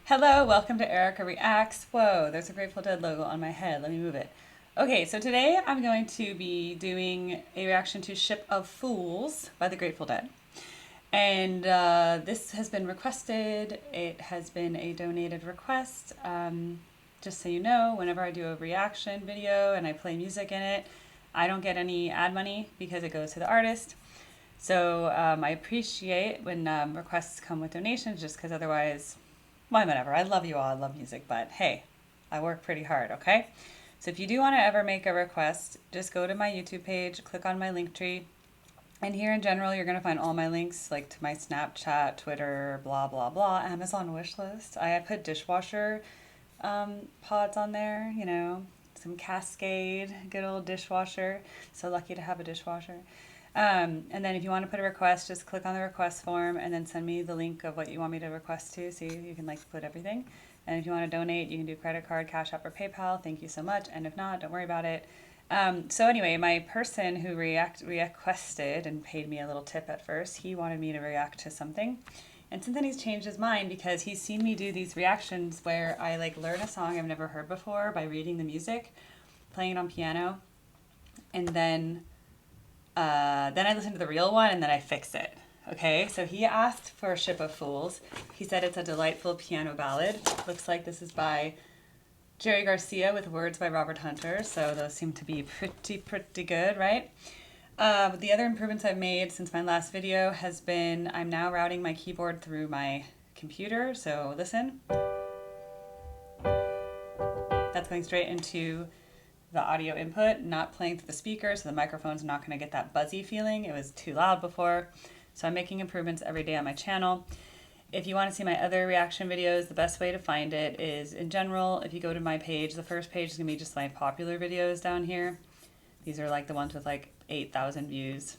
Hello, welcome to Erica Reacts. Whoa, there's a Grateful Dead logo on my head. Let me move it. Okay, so today I'm going to be doing a reaction to Ship of Fools by the Grateful Dead. And this has been requested. It has been a donated request. Just so you know, whenever I do a reaction video and I play music in it, I don't get any ad money because it goes to the artist. So I appreciate when requests come with donations just because otherwise, well, whatever. I love you all. I love music, but hey, I work pretty hard, okay? So if you do want to ever make a request, just go to my YouTube page, click on my link tree, and here in general, you're going to find all my links, like to my Snapchat, Twitter, blah, blah, blah, Amazon wish list. I put dishwasher pods on there, you know, some Cascade, good old dishwasher. So lucky to have a dishwasher. And then if you want to put a request, just click on the request form and then send me the link of what you want me to request to, so you can like put everything. And if you want to donate, you can do credit card, Cash App, or PayPal. Thank you so much. And if not, don't worry about it. So anyway, my person who requested and paid me a little tip at first, he wanted me to react to something. And since then he's changed his mind because he's seen me do these reactions where I like learn a song I've never heard before by reading the music, playing it on piano, and then I listen to the real one and then I fix it. Okay, so he asked for Ship of Fools. He said it's a delightful piano ballad. Looks like this is by Jerry Garcia with words by Robert Hunter, so those seem to be pretty good, right? The other improvements I've made since my last video has been I'm now routing my keyboard through my computer, so listen. That's going straight into the audio input, not playing through the speaker, so the microphone's not going to get that buzzy feeling. It was too loud before. So I'm making improvements every day on my channel. If you want to see my other reaction videos, the best way to find it is, in general, if you go to my page, the first page is going to be just my popular videos down here. These are like the ones with like 8,000 views.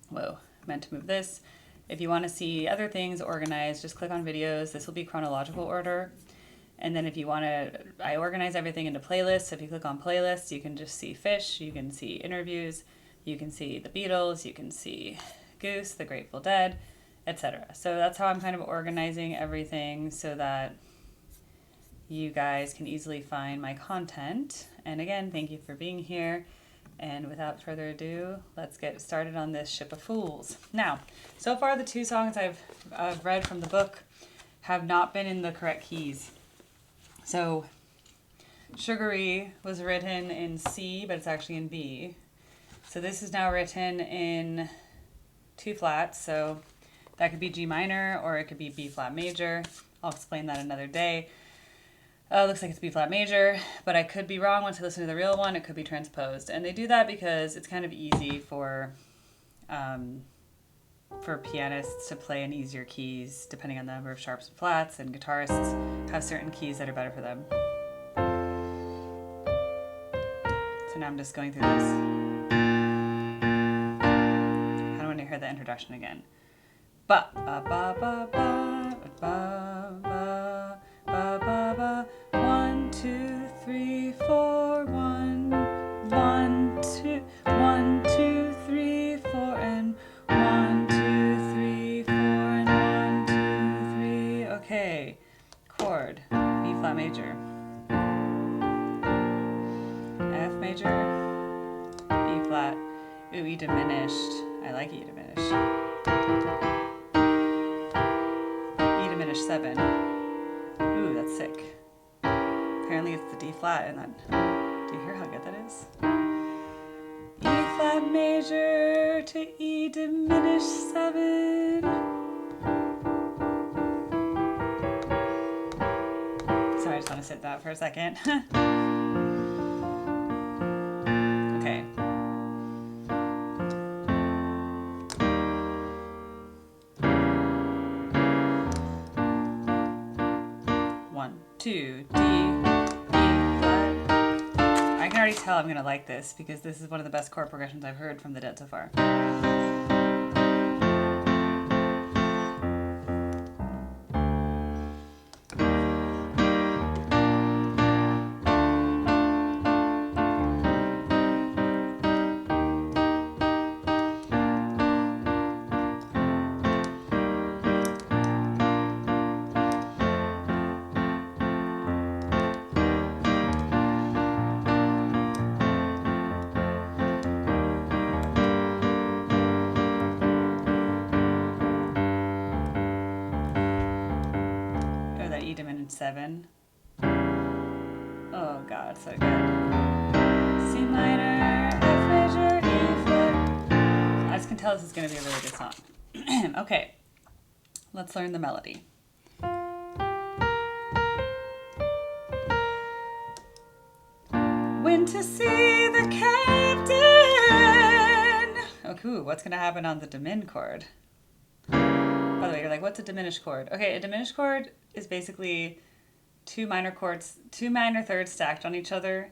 Whoa, meant to move this. If you want to see other things organized, just click on videos. This will be chronological order. And then if you want to, I organize everything into playlists. So if you click on playlists, you can just see Fish, you can see interviews, you can see the Beatles, you can see Goose, the Grateful Dead, etc. So that's how I'm kind of organizing everything so that you guys can easily find my content. And again, thank you for being here. And without further ado, let's get started on this Ship of Fools. Now, so far the two songs I've read from the book have not been in the correct keys. So, Sugary was written in C, but it's actually in B. So this is now written in 2 flats, so that could be G minor or it could be B flat major. I'll explain that another day. Looks like it's B flat major, but I could be wrong once I listen to the real one. It could be transposed. And they do that because it's kind of easy for pianists to play in easier keys depending on the number of sharps and flats, and guitarists have certain keys that are better for them. So now I'm just going through this. I don't want to hear the introduction again. Ba ba ba ba ba ba ba ba ba ba. 1, 2, 3, 4, 1, 1, 2, 1, 2, 3, 4, and 1, 2, 3, 4, and 1, 2, 3. Okay, chord, B flat major, F major, B flat. Ooh, E diminished. I like E diminished. E diminished 7. Ooh, that's sick. Apparently it's the D flat, and that. Do you hear how good that is? E flat major to E diminished 7. Sorry, I just want to sit that for a second. Okay. One, two, D, E flat. I can already tell I'm going to like this because this is one of the best chord progressions I've heard from the Dead so far. 1, E diminished 7. Oh God, so good. C minor, F major, E flat. I just can tell this is going to be a really good song. Okay, let's learn the melody. Went to see the captain. Okay, what's going to happen on the diminished chord? By the way, you're like, what's a diminished chord? Okay, a diminished chord is basically two minor thirds stacked on each other,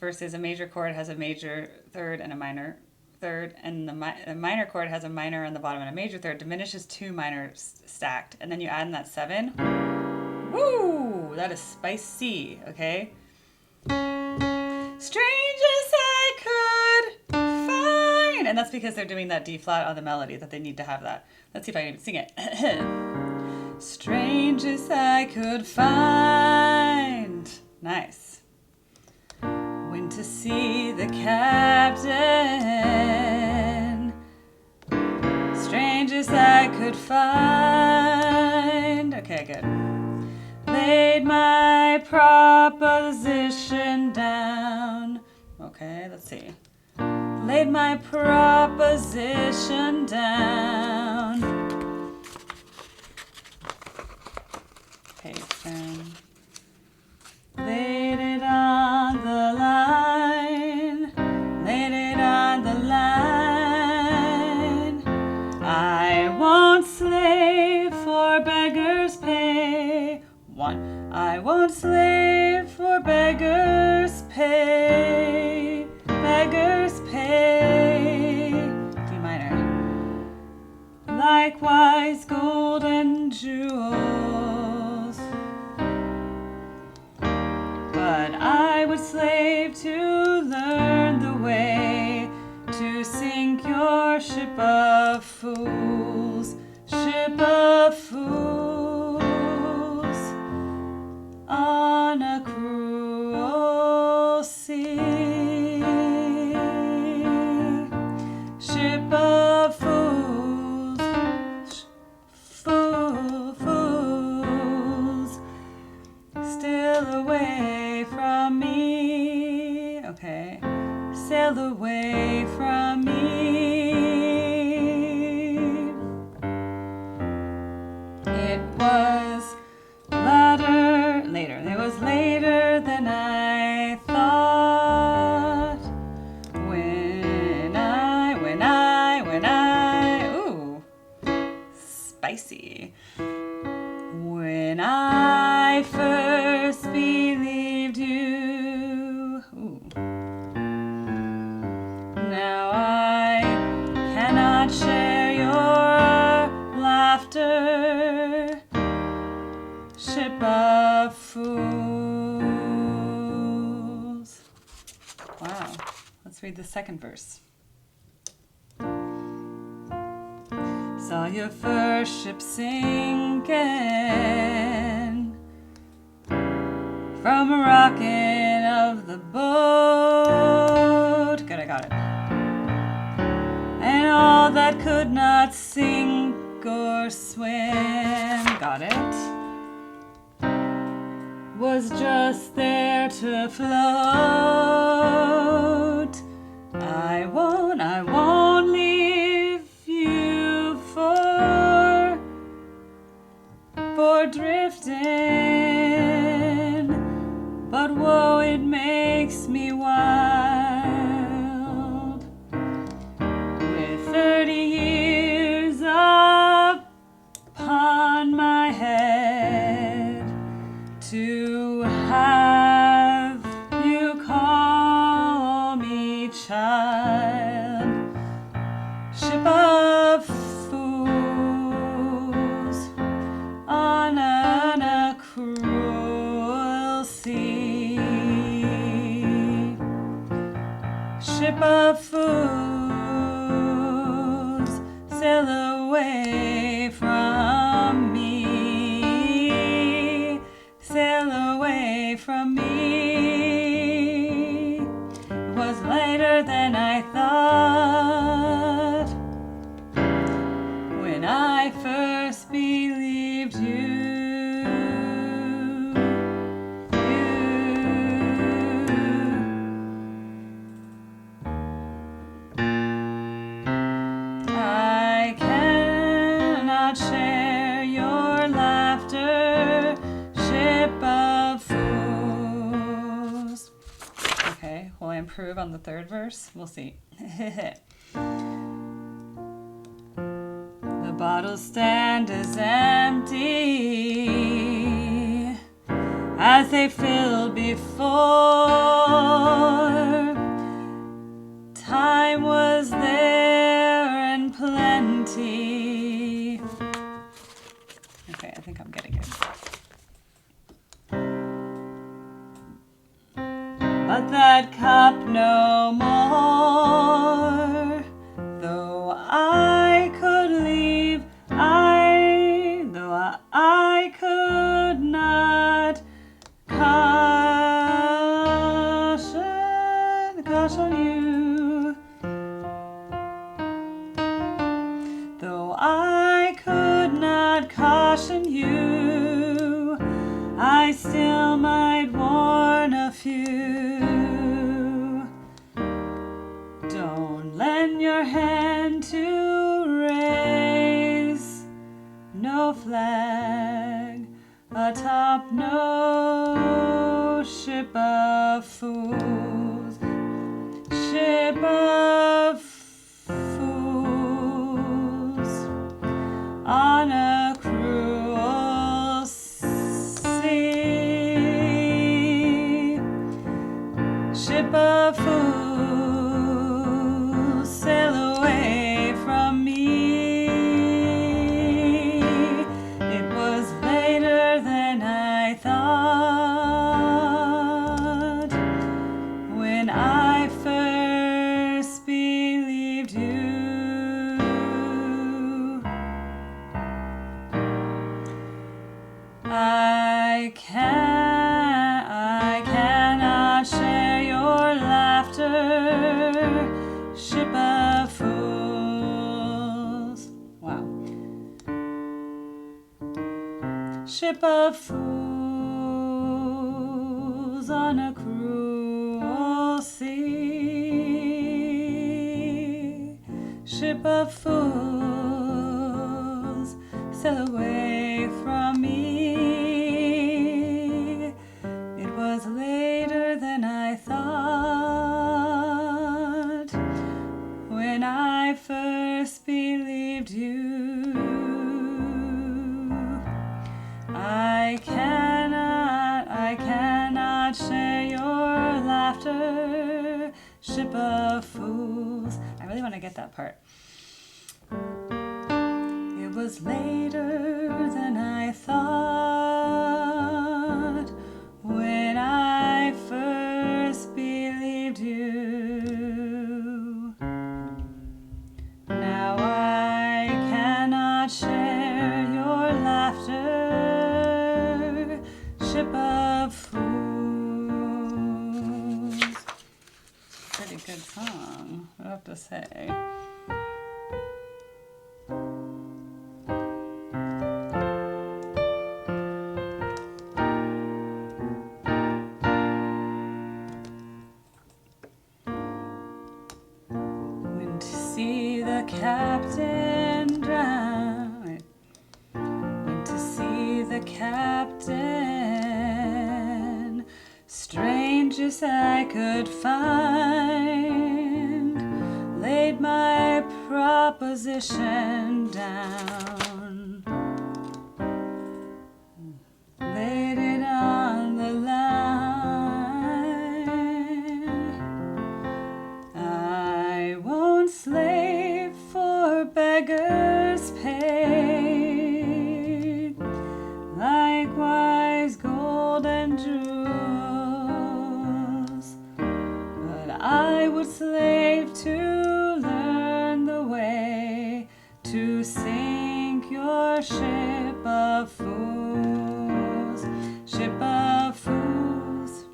versus a major chord has a major third and a minor third, and the minor chord has a minor on the bottom and a major third. Diminished is two minors stacked, and then you add in that 7. Woo! That is spicy, okay? Strangest I could find. And that's because they're doing that D flat on the melody, that they need to have that. Let's see if I can even sing it. Strangest I could find. Nice. Went to see the captain. Strangest I could find. Okay, good. Laid my proposition down. Okay, let's see. Laid my proposition down. Okay, then. Laid it on the line. Laid it on the line. I won't slave for beggars' pay. 1. I won't slave for beggars' pay. Beggars' pay. D minor. Likewise gold and jewels. But I would slave to learn the way to sink your ship of fools. Ship of fools. On a cruel sea. Ship of fools. Fools. Still away from me. Okay. Sail away from me. It was later. It was later than I thought. When I, ooh, spicy. When I first believed you. Ooh. Now I cannot share your laughter. Ship of fools. Wow. Let's read the second verse. Saw your first ship sinking from a rocking of the boat. Good, I got it. And all that could not sink or swim. Got it. Was just there to float. I won't leave you for drifting, but woe, it makes me wild. With 30 years upon my head, to have you call me child. Ship of fools on a cruel sea. Ship of fools, sail away from me. Sail away from me. It was later than I thought. When I first believed you. improve on the third verse. We'll see. The bottles stand as empty as they filled before. Time was there and plenty. Okay, I think I'm getting it. But that cup no more, though I could leave, though I could not caution you, though I could not caution you, I still might warn a few. Don't lend your hand to raise no flag atop no ship of fools, ship of fools on a cruel sea, ship of fools, sail away from me. It was later than I thought when I first believed you. I cannot share your laughter, ship of fools. Wow. Ship of fools on a cruel sea. Ship of fools, sail away from me. It was later than I thought when I first believed you. I cannot share your laughter, ship of fools. I really want to get that part. It was later than I thought when I first believed you. Now I cannot share your laughter, ship of fools. Pretty good song, I have to say. See the captain drown. Went to see the captain, strangest I could find, laid my proposition down, laid it on the line. I won't slave for beggars' pay, likewise gold and jewels, but I would slave to learn the way to sink your ship of fools, ship of fools,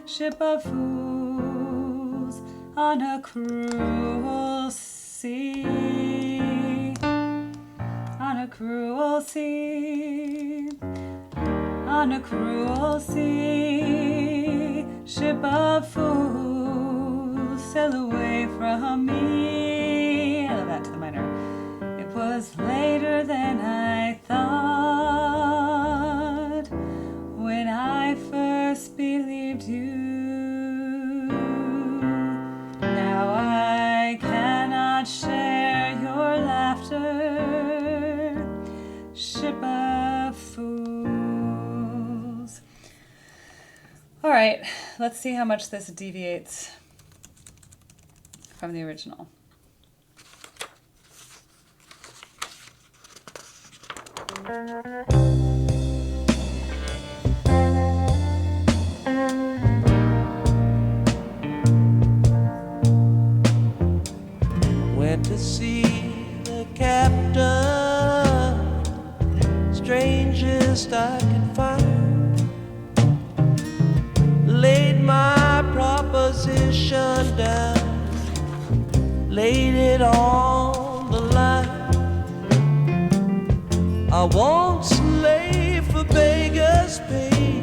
ship of fools on a cruel sea, on a cruel sea, on a cruel sea, ship of fools, sail away from me. I love that to the minor. It was later than I thought when I first believed you. right, let's see how much this deviates from the original. Went to see the captain, strangest I could find. Laid my proposition down, laid it on the line. I won't slave for beggars' pay,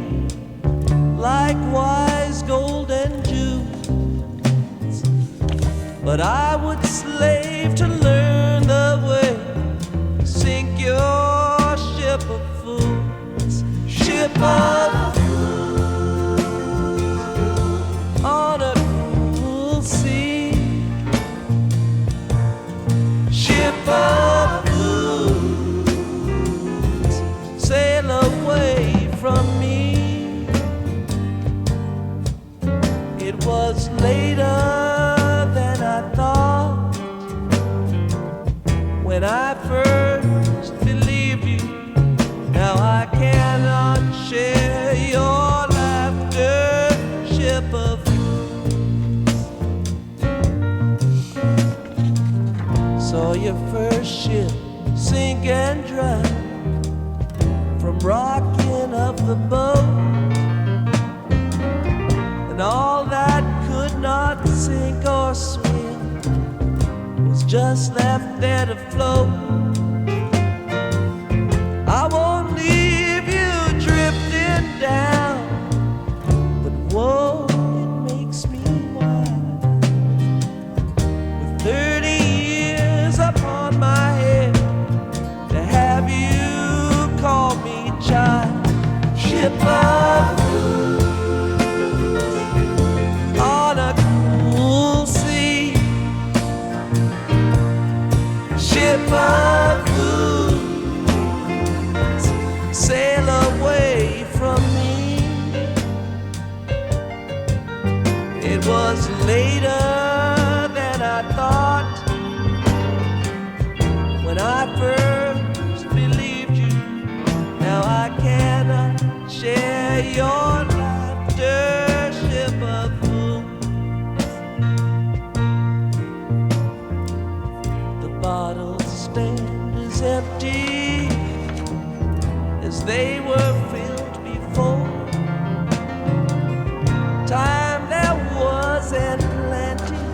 likewise gold and jewels, but I would slave to learn the way to sink your ship of fools. Ship of fools on a cruel sea. Ship of fools, sail away from me. It was later than I thought when I first believed you. Now I cannot share your laughter, ship of fools. Saw your first ship sink and drown from rocking of the boat, and all that could not sink or swim was just left there to float. I won't leave you drifting down, but whoa, it makes me wild. With 30 years upon my head, to have you call me child. Ship of fools on a cruel sea. Ship of fools, sail away from me. It was later than I thought when I first believed you. Now I cannot share your laughter, ship of fools. The bottle's stand is empty as they were filled before. Time there was and plenty,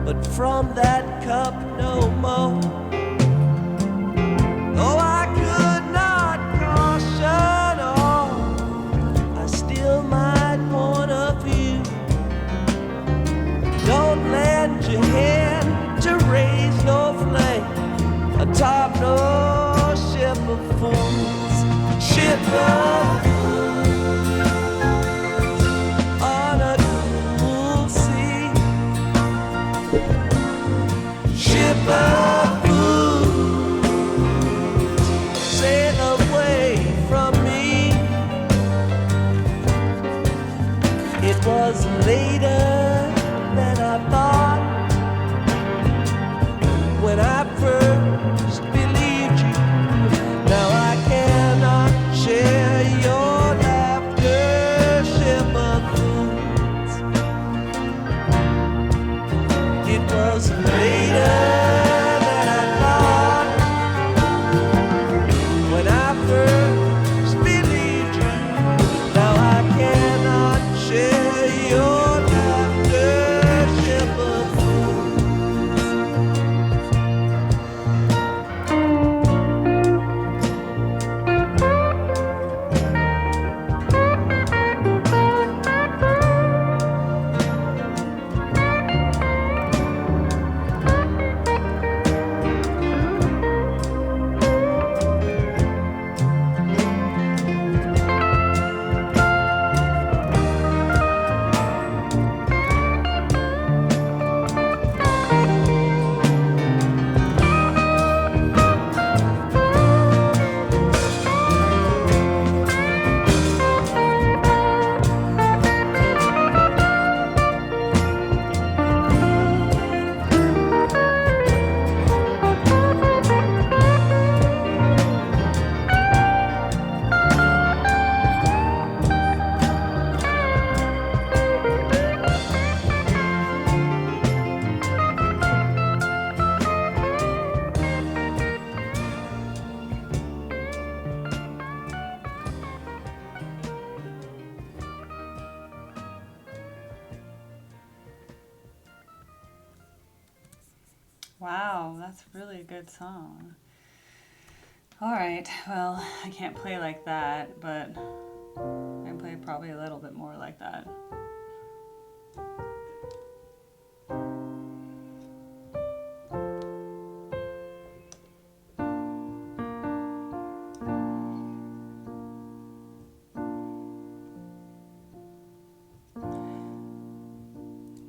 but from that cup no more. Though I could not caution all, I still might warn of you. Don't lend your hand to raise no flame atop no ship of fools. Ship of fools on a cruel sea. Ship of fools, sail away from me. It was later than I thought when I first believed you. Now I cannot share Wow, that's really a good song. All right, well, I can't play like that, but I can play probably a little bit more like that.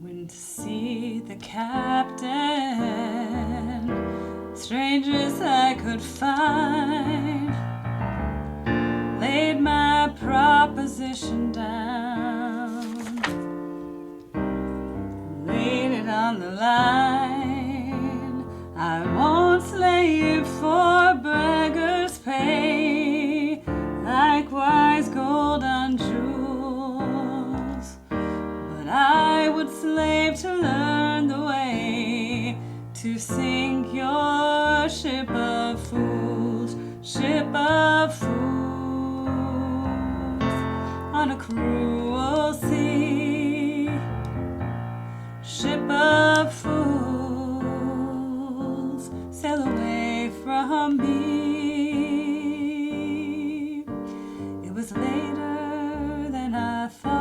Went to see the captain, strangers I could find, laid my proposition down, laid it on the line. I won't slave for beggars' pay, likewise gold and jewels, but I would slave to learn the way to sink your ship of fools, ship of fools, on a cruel sea, ship of fools, sail away from me. It was later than I thought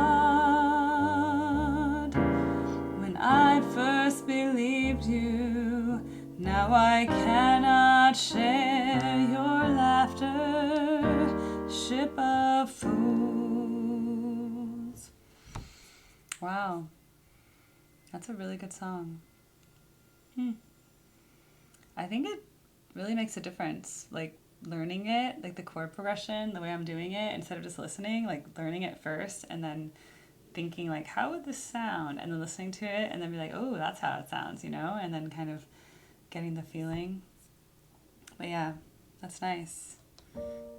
when I first believed you. Now I cannot share your laughter, ship of fools. Wow, that's a really good song. I think it really makes a difference, like learning it, like the chord progression, the way I'm doing it, instead of just listening, like learning it first and then thinking like, how would this sound? And then listening to it and then be like, oh, that's how it sounds, you know? And then kind of getting the feeling. But yeah, that's nice.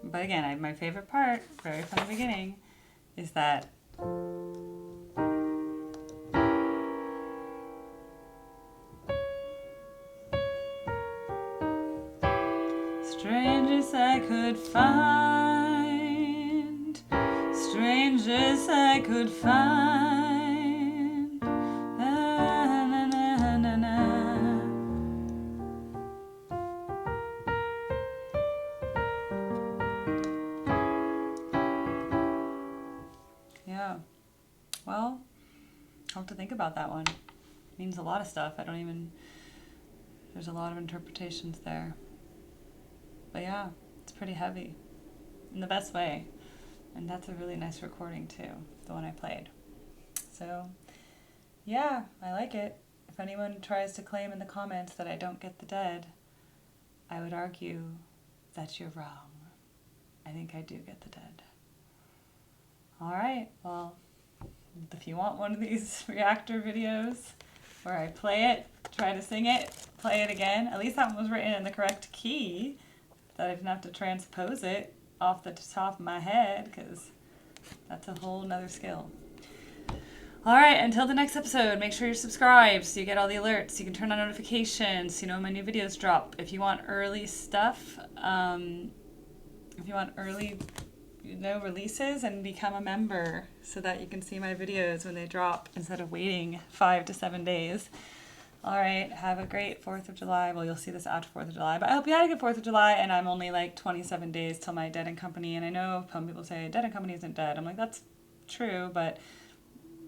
But again, my favorite part, very from the beginning, is that strangers I could find, strangers I could find, na, na, na, na, na. Yeah, well, I'll have to think about that one. It means a lot of stuff. There's a lot of interpretations there. But yeah, it's pretty heavy in the best way. And that's a really nice recording too, the one I played. So yeah, I like it. If anyone tries to claim in the comments that I don't get the dead, I would argue that you're wrong. I think I do get the dead. All right, well, if you want one of these reactor videos where I play it, try to sing it, play it again, at least that one was written in the correct key, that I didn't have to transpose it off the top of my head, because that's a whole nother skill. All right, until the next episode, make sure you're subscribed so you get all the alerts. You can turn on notifications so you know when my new videos drop. If you want early stuff, if you want early releases, and become a member so that you can see my videos when they drop instead of waiting 5 to 7 days. All right, have a great 4th of July. Well, you'll see this after 4th of July, but I hope you had a good 4th of July, and I'm only like 27 days till my Dead and Company, and I know some people say Dead and Company isn't dead. I'm like, that's true, but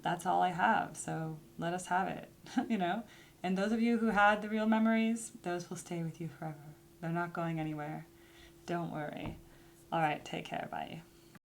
that's all I have, so let us have it, you know? And those of you who had the real memories, those will stay with you forever. They're not going anywhere. Don't worry. All right, take care. Bye.